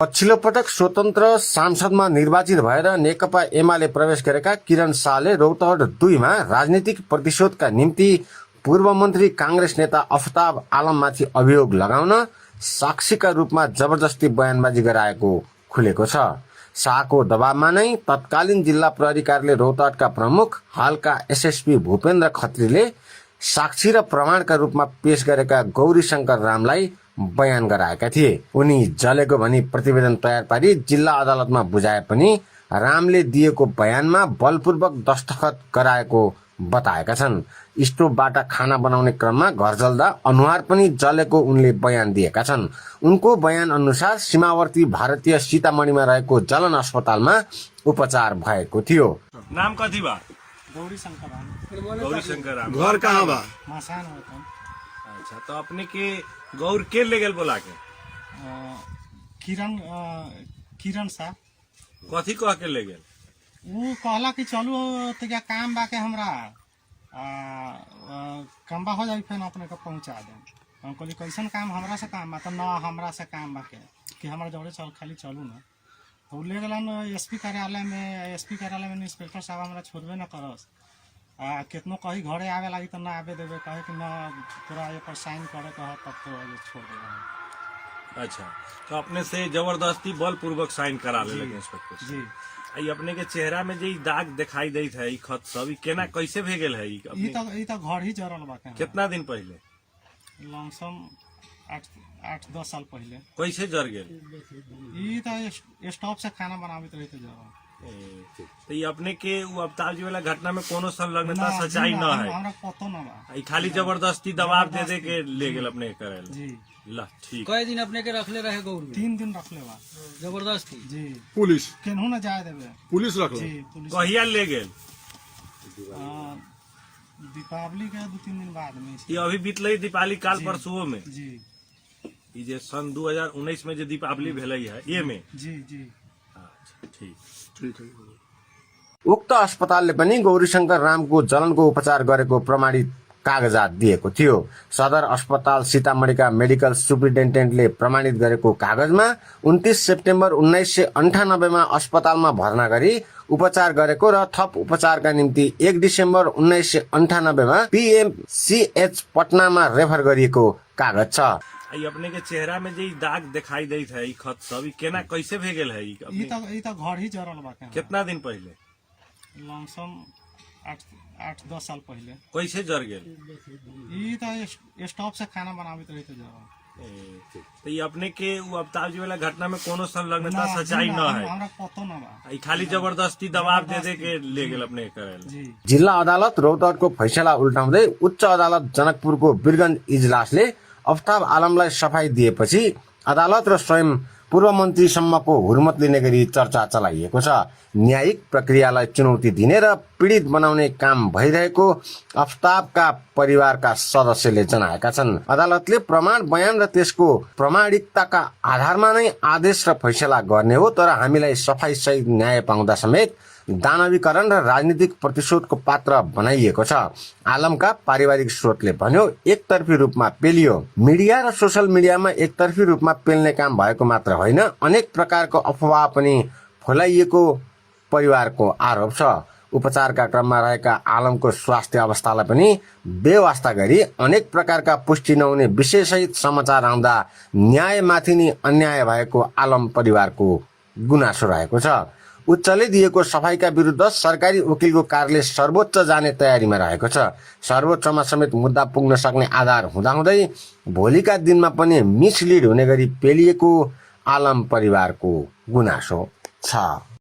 पछिल्लो पटक स्वतन्त्र सांसदमा निर्वाचित भएर नेकपा एमाले प्रवेश गरेका किरण शाहले रौतहट 2 मा राजनीतिक प्रतिशोधका निम्ति पूर्व मन्त्री कांग्रेस नेता अफताब आलममाथि अभियोग लगाउन साक्षीका रूपमा जबरजस्ती बयानबाजी गराएको खुलेको छ। शाहको दबावमा नै तत्कालीन जिल्ला प्रहरी कार्यालय रौतहटका प्रमुख हालका एसएसपी भूपेन्द्र खत्रीले साक्षी र प्रमाणका रूपमा पेश गरेका गौरीशंकर रामलाई बयान गराएका थिए। उनी जलेको भनी प्रतिवेदन तयार पारी जिल्ला अदालतमा बुझाए पनि रामले दिएको बयानमा बलपूर्वक दस्तखत गराएको बताएका छन्। स्टोभबाट खाना बनाउने क्रममा घर जल्दा अनुहार पनि जलेको उनले बयान दिएका छन्। उनको बयान अनुसार सीमावर्ती भारतीय सीतामढ़ीमा रहेको जलन अस्पतालमा उपचार भएको थियो। नाम कथी बा? गौरीशंकर राम। घर कहाँ बा? मसान होता। अच्छा, तो अपने के गौर के ले गेल बोला के? किरण शाह। कथी कह के ले गेल? वो कहला कि चलू तो क्या काम बा के हमरा कम्बा हो जाई फिर अपने को पहुंचा दे। हम कहली कैसन काम? हमरा से काम बा? तो ना हमरा से काम बा के कि हमरा जोड़े चल खाली चलू ना। तो ले गलन एसपी कार्यालय में इंस्पेक्टर साहब हमरा छोड़बे ना करस। कितनो कही घरे आवे लगी तो ना आवे देवे, कहे कि ना पूरा ये पर साइन करे कह तब तो छोड़ देवे। अच्छा, तो अपने से जबरदस्ती बलपूर्वक साइन करा ले लगे इंस्पेक्टर जी। आई अपने के चेहरा में जे दाग दिखाई देत है, खत सब केना कैसे भेगल है? ई तो घर ही जरल बा। कितना दिन पहले? लमसम 8-10 साल पहले। कैसे जर गेल? ई तो स्टोव से खाना बनावित रही जरल। तो ये अपने के वो अवतार जी वाला घटना में कोनो संलग्नता सच्चाई न है? हमरा पतो न बा। ई खाली जबरदस्ती दबाव दे दे के ले गेल अपने करेल। जी। ला ठीक। कई दिन अपने के रखले रहे गौर में? 3 दिन रखले बा जबरदस्ती। जी। पुलिस केनहू न जाए देवे। पुलिस रख जी पुलिस। कहिया ले गेल? दीपावली के 2-3 दिन बाद में। ये अभी बीतले दीपावली काल परसुओ में। जी। ई जे सन 2019 में जो दीपावली भेलै है ये में। जी जी। अच्छा ठीक। ठीक है। उक्त अस्पतालले पनि गौरीशंकर रामको जलनको उपचार गरेको प्रमाणित कागजात दिएको थियो। सदर अस्पताल सीतामढ़ीका मेडिकल सुप्रिन्टेन्डेन्टले प्रमाणित गरेको कागजमा 29 सेप्टेम्बर 1998 मा अस्पतालमा भर्ना गरी उपचार गरेको र थप उपचारका निम्ति 1 डिसेम्बर 1998 मा पीएमसीएच पटनामा रेफर गरिएको कागज छ। आई अपने के चेहरा में जे दाग दिखाई देत है, खत सब केना कैसे भेगल है? ई तो घर ही जरल बा। कितना दिन पहले? लमसम 8-10 साल पहले। कैसे जर गेल? ई तो स्टोव से खाना बनावित रही जरल। तो ये अपने के वो अवतार जी वाला घटना में कोनो संलग्नता सच्चाई न है? हमरा पतो न बा। ई खाली जबरदस्ती दबाव दे दे के ले गेल अपने करेल। जी। जिल्ला अदालत रौतहटको फैसला उल्टाउँदै उच्च अदालत जनकपुरको वीरगञ्ज इजलासले अफताब आलमलाई सफाई दिएपछि अदालत र स्वयं पूर्व मन्त्रीसम्मको हुर्मत लिने गरी चर्चा चलाइएको छ। न्यायिक प्रक्रियालाई चुनौती दिने र पीडित बनाउने काम भइरहेको अफताबका परिवारका सदस्यले जनाएका छन्। अदालतले प्रमाण बयान र त्यसको प्रमाणिकताका आधारमा नै आदेश र फैसला गर्ने हो, तर हामीलाई सफाई सहित न्याय पाउँदा समेत दानवीकरण र राजनीतिक प्रतिशोधको पात्र बनाइएको छ। आलमका पारिवारिक स्रोतले भन्यो, एकतर्फी रूपमा पेलियो। मिडिया र सोशल मिडियामा एकतर्फी रूपमा पेल्ने काम भएको मात्र होइन, अनेक प्रकारको अफवाह पनि फैलाइएको परिवारको आरोप छ। उपचारका क्रममा रहेका आलमको स्वास्थ्य अवस्थालाई पनि बेवास्ता गरी अनेक प्रकारका पुष्टि नहुने विषयसहित समाचार आउँदा न्यायमाथि नै अन्याय भएको आलम परिवारको गुनासो रहेको छ। उच्चले दिएको सफाईका विरुद्ध सरकारी वकिलको कार्यालय सर्वोच्च जाने तयारीमा रहेको छ। सर्वोच्चमा समेत मुद्दा पुग्न सक्ने आधार हुँदाहुँदै भोलिका दिनमा पनि मिसलिड हुने गरी पेलिएको आलम परिवारको गुनासो छ।